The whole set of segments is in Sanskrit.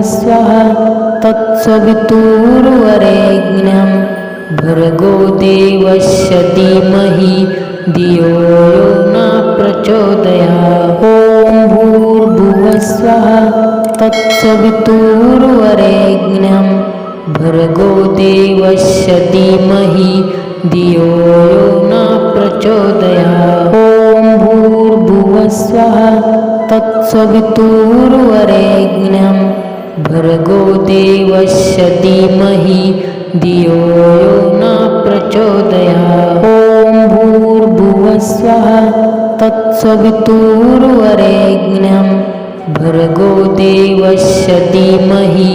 स्वाहा तत्सवितुर्वरेण्यं भर्गो देवस्य धीमहि धियो यो न प्रचोदयात्। ॐ भूर्भुवः स्वः तत्सवितुर्वरेण्यं भर्गो देवस्य धीमहि धियो यो न प्रचोदयात्। ॐ भूर्भुवः स्वः तत्सवितुर्वरेण्यं भर्गो देवस्य धीमहि धियो यो न प्रचोदयात्। ॐ भूर्भुवः स्वः तत्सवितुर्वरेण्यं भर्गो देवस्य धीमहि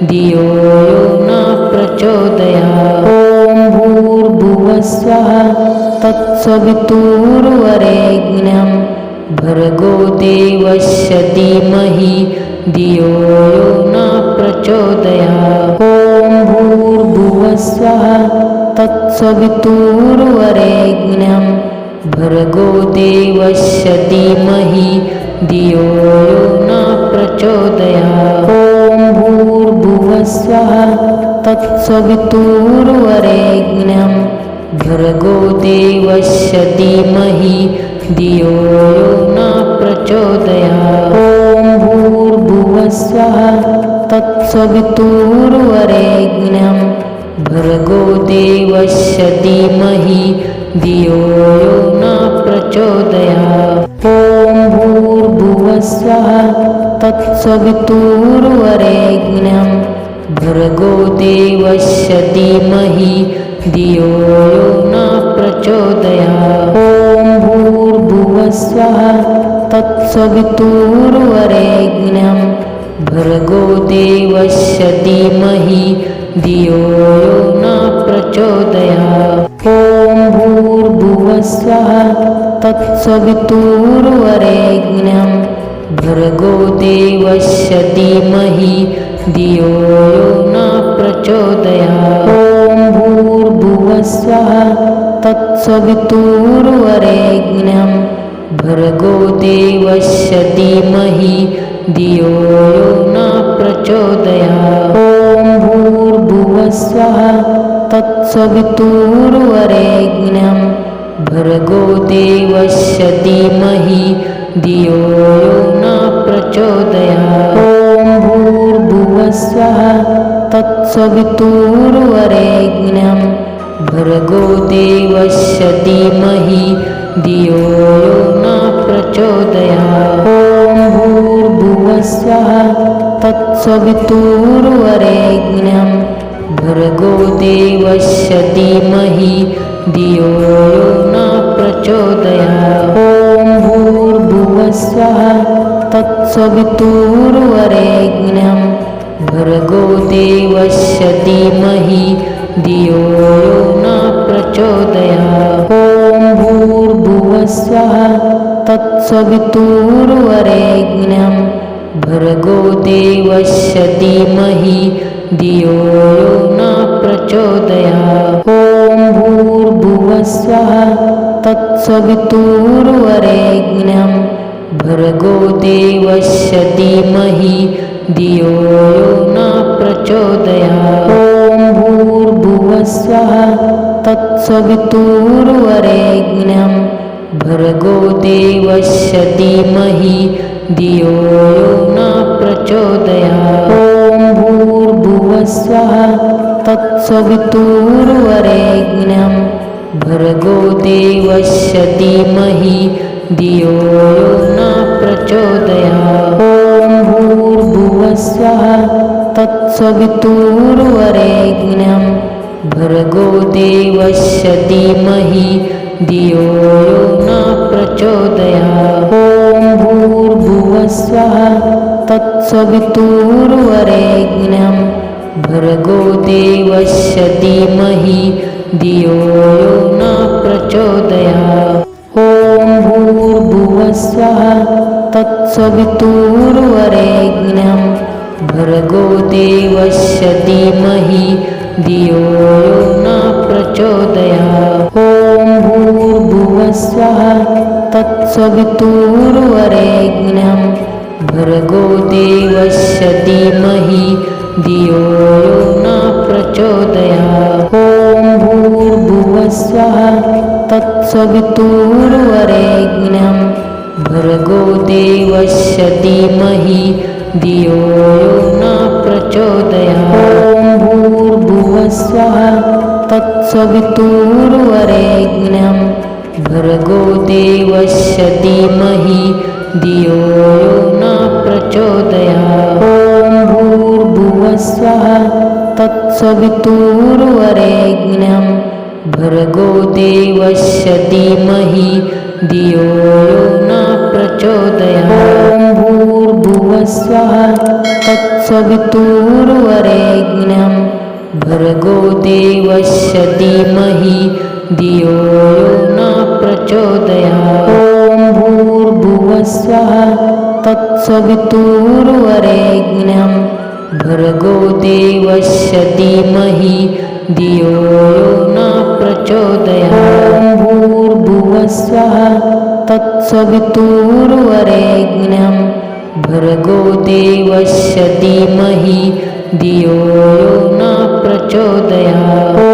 धियो यो न प्रचोदयात्। ॐ भूर्भुवः स्वः तत्सवितुर्वरेण्यं भर्गो देवस्य धीमहि धियो यो न प्रचोदयात्। ॐ भूर्भुवः स्वः तत्सवितुर्वरेण्यं भर्गो देवस्य धीमहि धियो यो न प्रचोदयात्। ॐ भूर्भुवः स्वः तत्सवितुर्वरेण्यं भर्गो देवस्य धीमहि धियो यो न प्रचोदयात्। ॐ भूर्भुवः स्वः तत्सवितुर्वरेण्यं भर्गो देवस्य धीमहि धियो यो न प्रचोदयात्। ॐ भूर्भुवः स्वः तत्सवितुर्वरेण्यं भर्गो देवस्य धीमहि धियो यो न प्रचोदयात्। ॐ भूर्भुवः स्वः तत्सवितुर्वरेण्यं भर्गो देवस्य धीमहि धियो यो न प्रचोदयात्। ॐ भूर्भुवः स्वः तत्सवितुर्वरेण्यं भर्गो देवस्य धीमहि धियो यो न प्रचोदयात्। ॐ भूर्भुवः स्वः तत्सवितुर्वरेण्यं भर्गो देवस्य धीमहि धियो यो न प्रचोदयात्। ॐ भूर्भुवः स्वः तत्सवितुर्वरेण्यं भर्गो देवस्य धीमहि धियो यो न प्रचोदयात्। ॐ भूर्भुवः स्वः तत्सवितुर्वरेण्यं भर्गो देवस्य धीमहि धियो यो न प्रचोदयात्। ॐ भूर्भुवः स्वः तत्सवितुर्वरेण्यं भर्गो देवस्य धीमहि धियो यो न प्रचोदयात्। ॐ भूर्भुवः स्वः तत्सवितुर्वरेण्यं भर्गो देवस्य धीमहि धियो यो न प्रचोदयात्। ॐ भूर्भुवः स्वः तत्सवितुर्वरेण्यं भर्गो देवस्य धीमहि धियो यो न प्रचोदयात्। ॐ भूर्भुवः स्वः तत्सवितुर्वरेण्यं भर्गो देवस्य धीमहि धियो यो न प्रचोदयात्। ॐ भूर्भुवः स्वः तत्सवितुर्वरेण्यं भर्गो देवस्य धीमहि धियो यो न प्रचोदयात्। ॐ भूर्भुवः स्वः तत्सवितुर्वरेण्यं भर्गो देवस्य धीमहि धियो यो न प्रचोदयात्। ॐ भूर्भुवः स्वः तत्सवितुर्वरेण्यं भर्गो देवस्य धीमहि धियो यो न प्रचोदयात्। ॐ भूर्भुवः स्वः तत्सवितुर्वरेण्यं भर्गो देवस्य धीमहि धियो यो न प्रचोदयात्। ॐ भूर्भुवः स्वः तत्सवितुर्वरेण्यं भर्गो देवस्य धीमहि धियो यो न प्रचोदयात्। ॐ भूर्भुवः स्वः तत्सवितुर्वरेण्यं भर्गो देवस्य धीमहि धियो यो न प्रचोदयात्। ॐ भूर्भुवस्वः तत्सवितुर्वरेण्यं भर्गो देवस्य धीमहि धियो यो न प्रचोदयात्। ॐ भूर्भुवस्वः तत्सवितुर्वरेण्यं भर्गो देवस्य धीमहि धियो यो न प्रचोदयात्। ॐ भूर्भुवस्वः तत्सवितुर्वरेण्यं भर्गो देवस्य धीमहि धियो यो न प्रचोदयात्। ॐ भूर्भुवस्वः तत्सवितुर्वरेण्यं भर्गो देवस्य धीमहि धियो यो न प्रचोदयात्। ॐ भूर्भुवस्वः तत्सवितुर्वरेण्यं भर्गो देवस्य धीमहि धियो यो न प्रचोदयात्। ॐ भूर्भुवस्वः तत्सवितुर्वरेण्यं भर्गो देवस्य धीमहि धियो यो न प्रचोदयात्। ॐ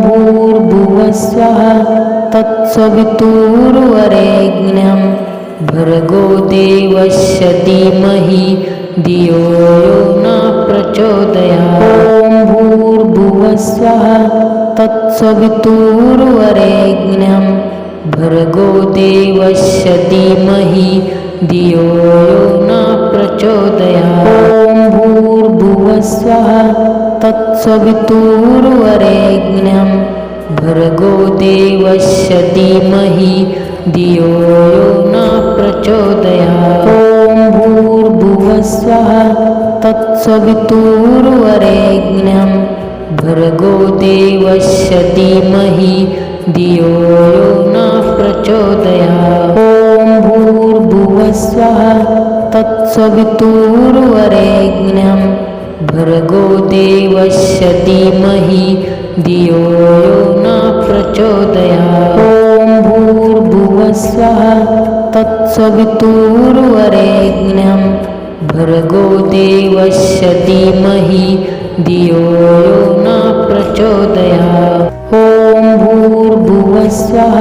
भूर्भुवस्वः तत्सवितुर्वरेण्यं भर्गो देवस्य धीमहि धियो यो न प्रचोदयात्। ॐ भूर्भुवस्वः तत्सवितुर्वरेण्यं भर्गो देवस्य धीमहि धियो यो न प्रचोदयात्। ॐ भूर्भुवस्वः तत्सवितुर्वरेण्यं भर्गो देवस्य धीमहि धियो यो न प्रचोदयात्। ॐ भूर्भुवस्वः तत्सवितुर्वरेण्यं भर्गो देवस्य धीमहि धियो यो न प्रचोदयात्। ॐ भूर्भुवस्वः तत्सवितुर्वरेण्यं भर्गो देवस्य धीमहि धियो यो न प्रचोदयात्। ॐ भूर्भुवस्वः तत्सवितुर्वरेण्यं भर्गो देवस्य धीमहि धियो यो न प्रचोदयात्। ॐ भूर्भुवस्वः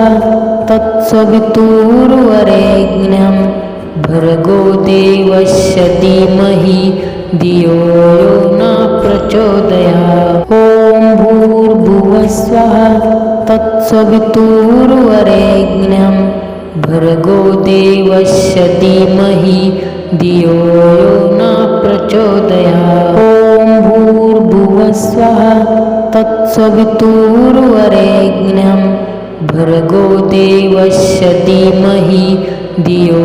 तत्सवितुर्वरेण्यं भर्गो देवस्य धीमहि धियो यो न प्रचोदयात्। ॐ भूर्भुवस्वः तत्सवितुर्वरेण्यं भर्गो देवस्य धीमहि धियो यो न प्रचोदयात्। ॐ भूर्भुवस्वः तत्सवितुर्वरेण्यं भर्गो देवस्य धीमहि धियो यो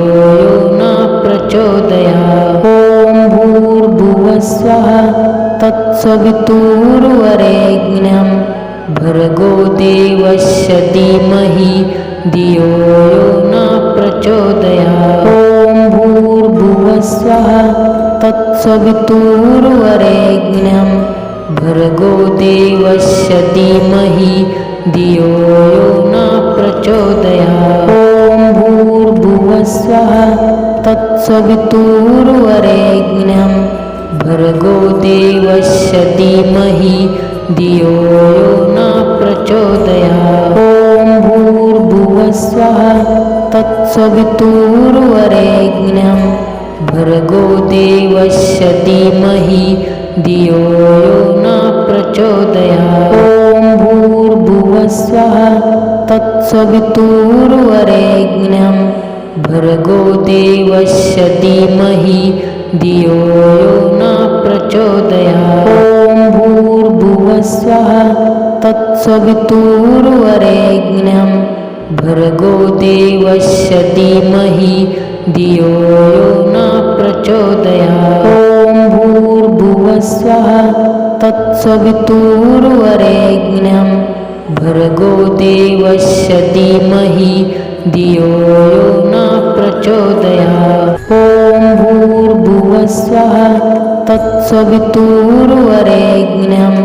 न प्रचोदयात्। ॐ भूर्भुवस्वः तत्सवितुर्वरेण्यं भर्गो देवस्य धीमहि धियो यो न प्रचोदयात्। ॐ भूर्भुवस्वः तत्सवितुर्वरेण्यं भर्गो देवस्य धीमहि धियो यो न प्रचोदयात्। ॐ भूर्भुवस्वः तत्सवितुर्वरेण्यं भर्गो देवस्य धीमहि धियो यो न प्रचोदयात्। ॐ भूर्भुवस्वः तत्सवितुर्वरेण्यं भर्गो देवस्य धीमहि धियो यो न प्रचोदयात्। ॐ भूर्भुवस्वः तत्सवितुर्वरेण्यं भर्गो देवस्य धीमहि धियो यो न प्रचोदयात्। ॐ भूर्भुवस्वः तत्सवितुर्वरेण्यं भर्गो देवस्य धीमहि धियो यो न प्रचोदयात्। ॐ भूर्भुवस्वः तत्सवितुर्वरेण्यं भर्गो देवस्य धीमहि धियो यो न प्रचोदयात्। ॐ भूर्भुवस्वः तत्सवितुर्वरेण्यं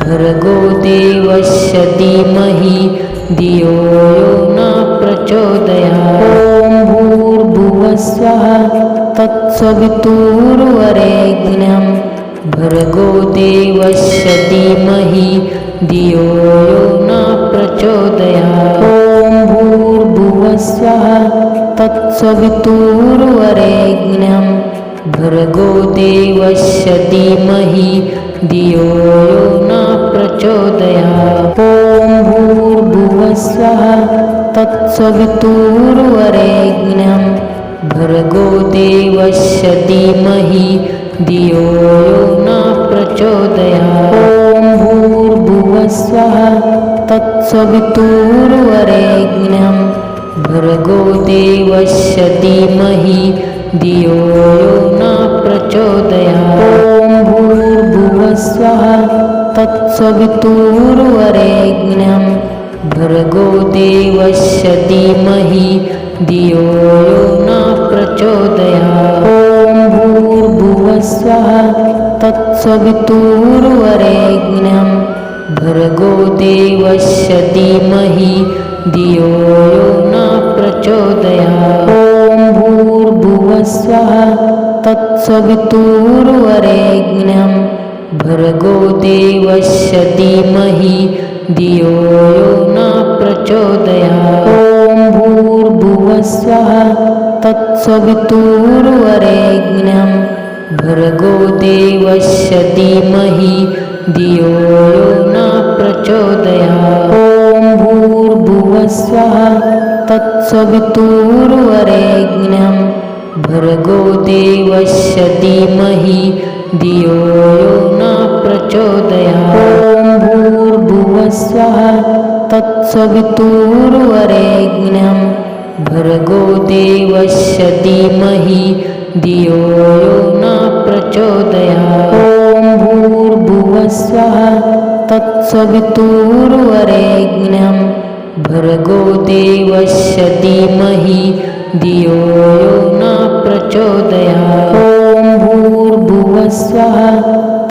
भर्गो देवस्य धीमहि धियो यो न प्रचोदयात्। ॐ भूर्भुवस्वः तत्सवितुर्वरेण्यं भर्गो देवस्य धीमहि धियो यो न प्रचोदयात्। ॐ भूर्भुवस्वः तत्सवितुर्वरेण्यं भर्गो देवस्य धीमहि धियो यो न प्रचोदयात्। ॐ भूर्भुवस्वः तत्सवितुर्वरेण्यं भर्गो देवस्य धीमहि धियो यो न प्रचोदयात्। ॐ भूर्भुवस्वः तत्सवितुर्वरेण्यं भर्गो देवस्य धीमहि धियो यो न प्रचोदयात्। ॐ भूर्भुवस्वः तत्सवितुर्वरेण्यं भर्गो देवस्य धीमहि धियो यो न प्रचोदयात्। ॐ भूर्भुवस्वः तत्सवितुर्वरेण्यं भर्गो देवस्य धीमहि धियो यो न प्रचोदयात्। ॐ भूर्भुवस्वः तत्सवितुर्वरेण्यं भर्गो देवस्य धीमहि धियो यो न प्रचोदयात्। ॐ भूर्भुवस्वः तत्सवितुर्वरेण्यं भर्गो देवस्य धीमहि धियो यो न प्रचोदयात्। ॐ भूर्भुवस्वः तत्सवितुर्वरेण्यं भर्गो देवस्य धीमहि धियो यो न प्रचोदयात्। ॐ भूर्भुवस्वः तत्सवितुर्वरेण्यं भर्गो देवस्य धीमहि धियो यो न प्रचोदयात्। ॐ भूर्भुवस्वः तत्सवितुर्वरेण्यं भर्गो देवस्य धीमहि धियो यो न प्रचोदयात्। ॐ भूर्भुवस्वः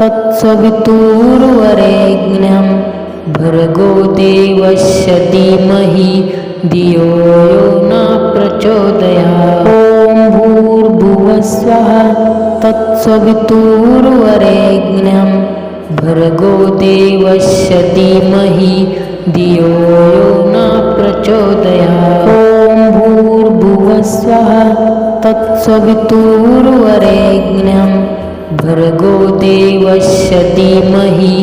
तत्सवितुर्वरेण्यं भर्गो देवस्य धीमहि धियो यो न प्रचोदयात्। ॐ भूर्भुवस्वः तत्सवितुर्वरेण्यं भर्गो देवस्य धीमहि धियो यो न प्रचोदयात्। ॐ भूर्भुवस्वः तत्सवितुर्वरेण्यं भर्गो देवस्य धीमहि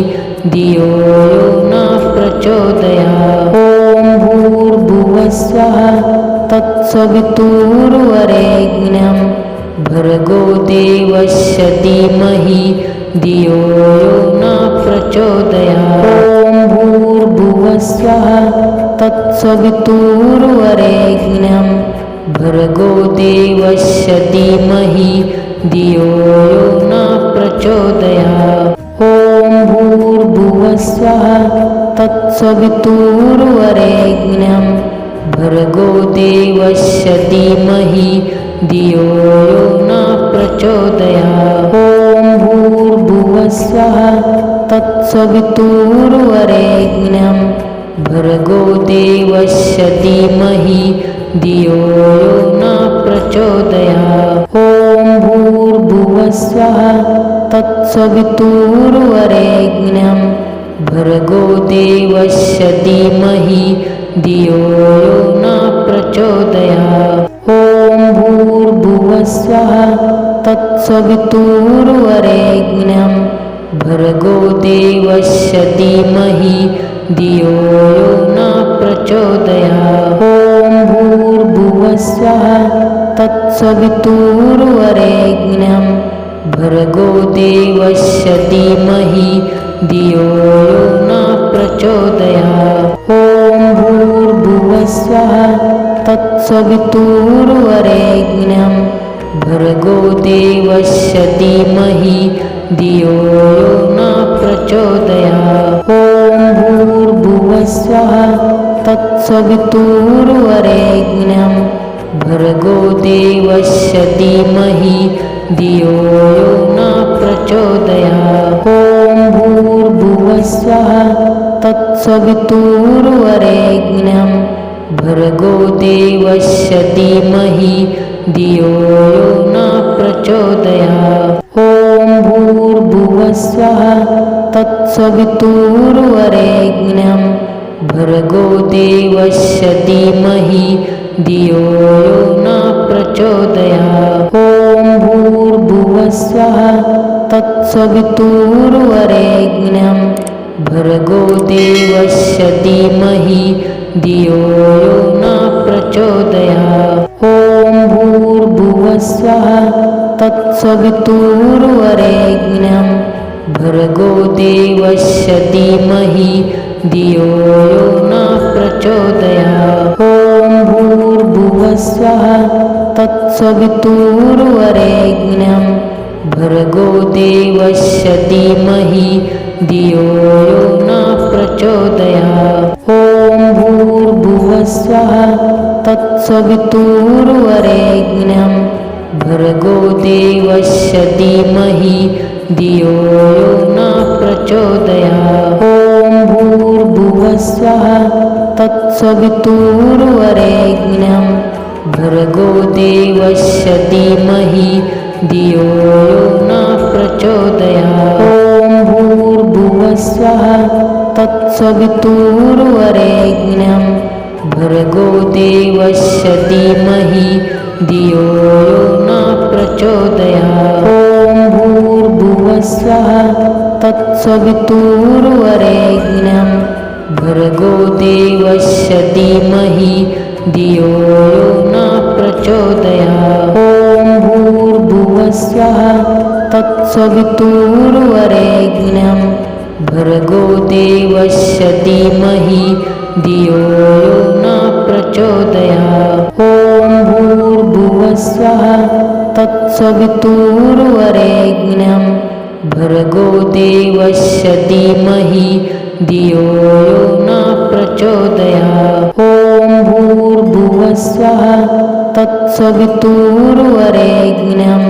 धियो यो न प्रचोदयात्। ॐ भूर्भुवस्वः तत्सवितुर्वरेण्यं भर्गो देवस्य धीमहि धियो यो न प्रचोदयात्। ॐ भूर्भुवस्वः तत्सवितुर्वरेण्यं भर्गो देवस्य धीमहि धियो यो न प्रचोदयात्। ॐ भूर्भुवस्वः तत्सवितुर्वरेण्यं भर्गो देवस्य धीमहि धियो यो न प्रचोदयात्। ॐ भूर्भुवस्वः तत्सवितुर्वरेण्यं भर्गो देवस्य धीमहि धियो यो न प्रचोदयात्। ॐ भूर्भुवस्वः तत्सवितुर्वरेण्यं भर्गो देवस्य धीमहि धियो यो न प्रचोदयात्। ॐ भूर्भुवस्वः तत्सवितुर्वरेण्यं भर्गो देवस्य धीमहि धियो यो न प्रचोदयात्। ॐ भूर्भुवस्वः तत्सवितुर्वरेण्यं भर्गो देवस्य धीमहि धियो यो न प्रचोदयात्। ॐ भूर्भुवस्वः तत्सवितुर्वरेण्यं भर्गो देवस्य धीमहि धियो यो न प्रचोदयात्। ॐ भूर्भुवस्वः तत्सवितुर्वरेण्यं भर्गो देवस्य धीमहि धियो यो न प्रचोदयात्। ॐ भूर्भुवस्वः तत्सवितुर्वरेण्यं भर्गो देवस्य धीमहि धियो यो न प्रचोदयात्। ॐ भूर्भुवस्वः तत्सवितुर्वरेण्यं भर्गो देवस्य धीमहि धियो यो न प्रचोदयात्। ॐ भूर्भुवस्वः तत्सवितुर्वरेण्यं भर्गो देवस्य धीमहि धियो यो न प्रचोदयात्। ॐ भूर्भुवस्वः तत्सवितुर्वरेण्यं भर्गो देवस्य धीमहि धियो यो न प्रचोदयात्। ॐ भूर्भुवस्वः तत्सवितुर्वरेण्यं भर्गो देवस्य धीमहि धियो यो न प्रचोदयात्। ॐ भूर्भुवस्वः तत्सवितुर्वरेण्यं भर्गो देवस्य धीमहि धियो यो न प्रचोदयात्। ॐ भूर्भुवस्वः तत्सवितुर्वरेण्यं भर्गो देवस्य धीमहि धियो यो न प्रचोदयात्। ॐ भूर्भुवस्वः तत्सवितुर्वरेण्यं भर्गो देवस्य धीमहि धियो यो न प्रचोदयात्। ॐ भूर्भुवस्वः तत्सवितुर्वरेण्यं भर्गो देवस्य धीमहि धियो यो न प्रचोदयात्। ॐ भूर्भुवस्वः तत्सवितुर्वरेण्यं भर्गो देवस्य धीमहि धियो यो न प्रचोदयात्। ॐ भूर्भुवस्वः तत्सवितुर्वरेण्यं भर्गो देवस्य धीमहि धियो यो न प्रचोदयात्। ॐ भूर्भुवस्वः तत्सवितुर्वरेण्यं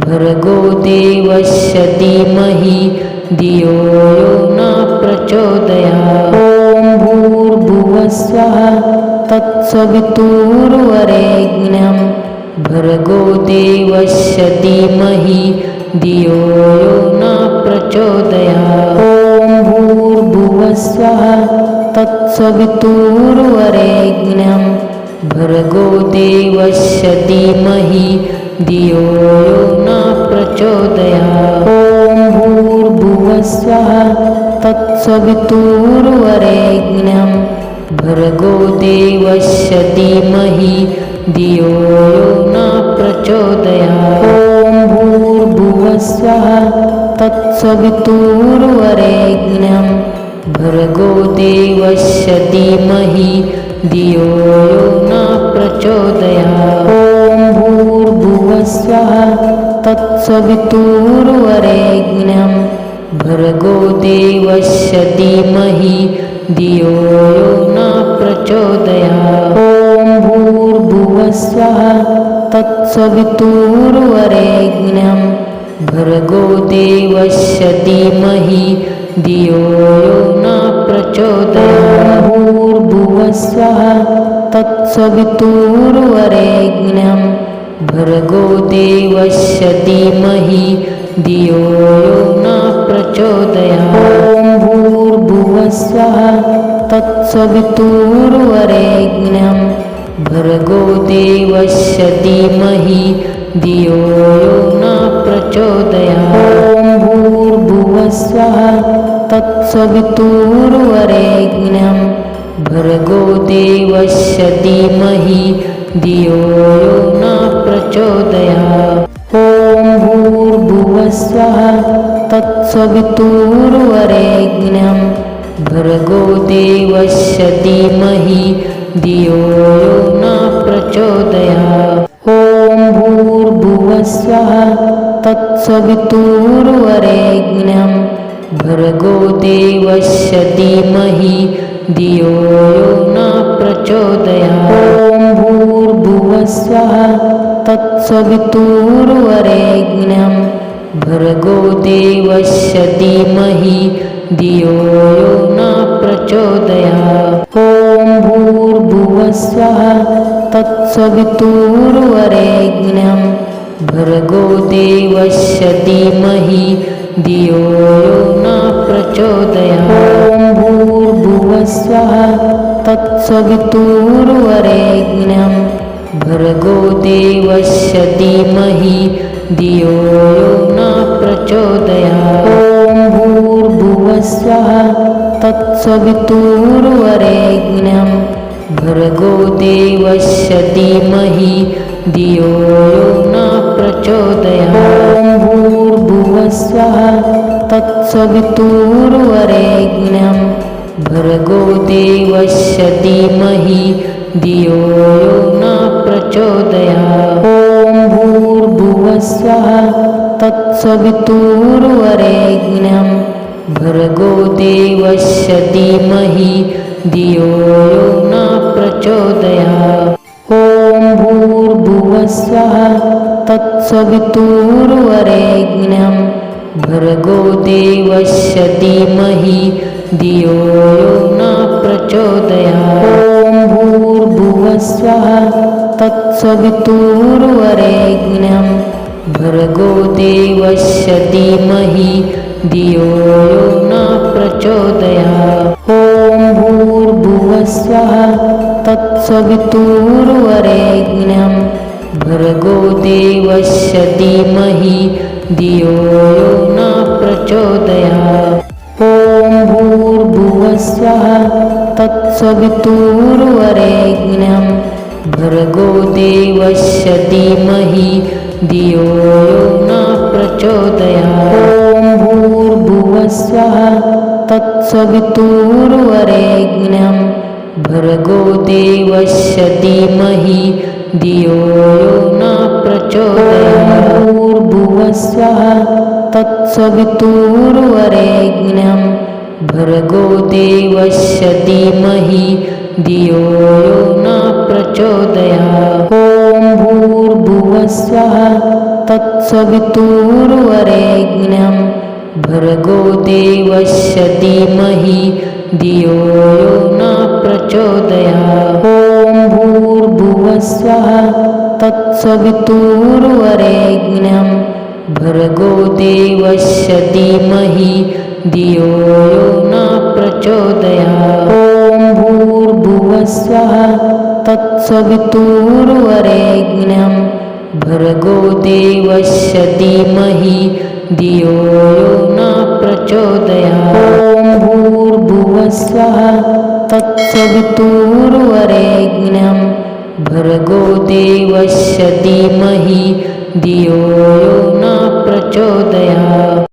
भर्गो देवस्य धीमहि धियो यो न प्रचोदयात्। ॐ भूर्भुवस्वः तत्सवितुर्वरेण्यं भर्गो देवस्य धीमहि धियो यो न प्रचोदयात्। ॐ भूर्भुवस्वः तत्सवितुर्वरेण्यं भर्गो देवस्य धीमहि धियो यो न प्रचोदयात्। ॐ भूर्भुवस्वः तत्सवितुर्वरेण्यं भर्गो देवस्य धीमहि धियो यो न प्रचोदयात्। ॐ भूर्भुवस्वः तत्सवितुर्वरेण्यं भर्गो देवस्य धीमहि धियो यो न प्रचोदयात्। ॐ भूर्भुवस्वः तत्सवितुर्वरेण्यं भर्गो देवस्य धीमहि धियो यो न प्रचोदयात्। ॐ भूर्भुवस्वः तत्सवितुर्वरेण्यं भर्गो देवस्य धीमहि धियो यो न प्रचोदयात्। भूर्भुवस्वः तत्सवितुर्वरेण्यं भर्गो देवस्य धीमहि धियो यो न प्रचोदयात्। ॐ भूर्भुवस्वः तत्सवितुर्वरेण्यं भर्गो देवस्य धीमहि धियो यो न प्रचोदयात्। ॐ भूर्भुवस्वः तत्सवितुर्वरेण्यं भर्गो देवस्य धीमहि धियो यो न प्रचोदयात्। ॐ भूर्भुवस्वः तत्सवितुर्वरेण्यं भर्गो देवस्य धीमहि धियो यो न प्रचोदयात्। ॐ भूर्भुवस्वः तत्सवितुर्वरेण्यं भर्गो देवस्य धीमहि धियो यो न प्रचोदयात्। ॐ भूर्भुवस्वः तत्सवितुर्वरेण्यं भर्गो देवस्य धीमहि धियो यो न प्रचोदयात्। ॐ भूर्भुवस्वः तत्सवितुर्वरेण्यं भर्गो देवस्य धीमहि धियो यो न प्रचोदयात्। ॐ भूर्भुवस्वः तत्सवितुर्वरेण्यं भर्गो देवस्य धीमहि धियो यो न प्रचोदयात्। ॐ भूर्भुवस्वः तत्सवितुर्वरेण्यं भर्गो देवस्य धीमहि धियो यो न प्रचोदयात्। ॐ भूर्भुवस्वः तत्सवितुर्वरेण्यं भर्गो देवस्य धीमहि धियो यो न प्रचोदयात्। ॐ भूर्भुवस्वः तत्सवितुर्वरेण्यं भर्गो देवस्य धीमहि धियो यो न प्रचोदयात्। ॐ भूर्भुवस्वः तत्सवितुर्वरेण्यं भर्गो देवस्य धीमहि धियो यो न प्रचोदयात्। ॐ भूर्भुवस्वः तत्सवितुर्वरेण्यं भर्गो देवस्य धीमहि धियो यो न प्रचोदयात्। ॐ भूर्भुवस्वः तत्सवितुर्वरेण्यं भर्गो देवस्य धीमहि धियो यो न प्रचोदयात्। ॐ भूर्भुवस्वः तत्सवितुर्वरेण्यं भर्गो देवस्य धीमहि धियो यो न प्रचोदयात्। ॐ भूर्भुवस्वः तत्सवितुर्वरेण्यं भर्गो देवस्य धीमहि धियो यो न प्रचोदयात्। भूर्भुवस्वः तत्सवितुर्वरेण्यं भर्गो देवस्य धीमहि धियो यो न प्रचोदयात्। ॐ भूर्भुवस्वः तत्सवितुर्वरेण्यं भर्गो देवस्य धीमहि धियो यो न प्रचोदयात्। ॐ भूर्भुवस्वः तत्सवितुर्वरेण्यं भर्गो देवस्य धीमहि धियो यो न प्रचोदयात्। ॐ भूर्भुवस्वः तत्सवितुर्वरेण्यं भर्गो देवस्य धीमहि धियो यो न प्रचोदयात्। ॐ भूर्भुवस्वः तत्सवितुर्वरेण्यं भर्गो देवस्य धीमहि धियो यो न प्रचोदयात्।